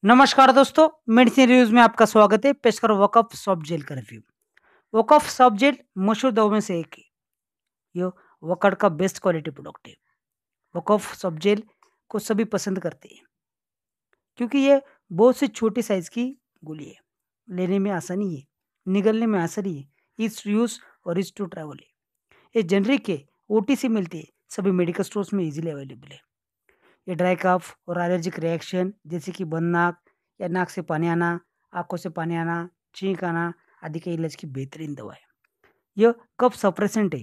नमस्कार दोस्तों, medicine reviews में आपका स्वागत है। पेश करो वॉकऑफ सॉफ्ट जेल का रिव्यू। वॉकऑफ सॉफ्ट जेल मशहूर दवाओं में से एक है। ये वॉकड का बेस्ट क्वालिटी प्रोडक्ट है। वॉकऑफ सॉफ्ट जेल को सभी पसंद करते हैं क्योंकि ये बहुत सी छोटी साइज की गोली है, लेने में आसानी है, निगलने में आसानी है, इज यूज और इज टू ट्रैवल है। ये जेनरिक है, ओटीसी मिलती है, सभी मेडिकल स्टोर्स में इजीली अवेलेबल है। ये ड्राई कफ और एलर्जिक रिएक्शन जैसे कि बंद नाक या नाक से पानी आना, आंखों से पानी आना, छींक आना आदि के इलाज की बेहतरीन दवा है। यह कफ सप्रेसेंट है,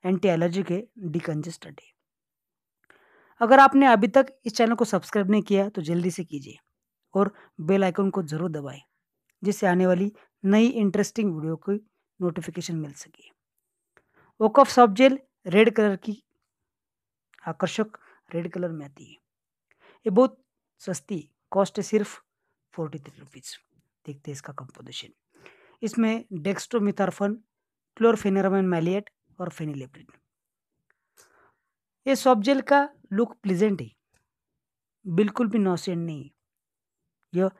एंटी एलर्जिक है, डिकंजेस्टेंट है। अगर आपने अभी तक इस चैनल को सब्सक्राइब नहीं किया तो जल्दी से कीजिए और बेल आइकन को जरूर दबाएं, जिससे आने वाली नई इंटरेस्टिंग वीडियो की नोटिफिकेशन मिल सके। वोकॉफ सॉफ्ट जेल रेड कलर की आकर्षक रेड कलर में आती है। ये बहुत सस्ती, कॉस्ट है सिर्फ 43 रुपीज़। देखते हैं इसका कंपोजिशन। इसमें डेक्स्ट्रोमिथॉर्फन, क्लोरफेनेरामाइन मैलिएट और फेनिलेफ्रिन। ये सॉफ्ट जेल का लुक प्लीजेंट है, बिल्कुल भी नॉसियन नहीं है। यह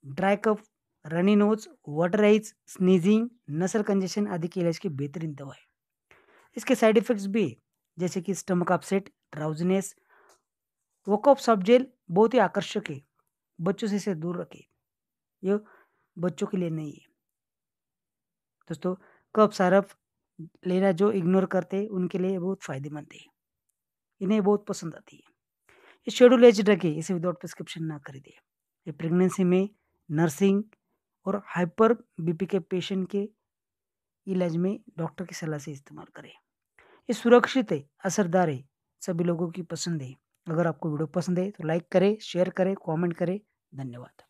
dry cough, runny nose, water eyes, sneezing, nasal congestion आदि के इलाज की बेहतरीन दवा है। इसके साइड इफेक्ट्स भी है, जैसे कि स्टमक अपसेट, ड्राउजनेस। वोकॉफ सॉफ्ट जेल बहुत ही आकर्षक है, बच्चों से इसे दूर रखें। यह बच्चों के लिए नहीं है दोस्तों। कफ सिरप लेना जो इग्नोर करते हैं उनके लिए बहुत फायदेमंद है, इन्हें बहुत पसंद आती है। ये शेड्यूल एज ड्रग है, इसे विदाउट प्रिस्क्रिप्शन ना खरीदें। ये प्रेगनेंसी में, नर्सिंग और हाइपर बीपी के पेशेंट के इलाज में डॉक्टर की सलाह से इस्तेमाल करें। ये सुरक्षित है, असरदार है, सभी लोगों की पसंद है। अगर आपको वीडियो पसंद है तो लाइक करें, शेयर करें, कमेंट करें। धन्यवाद।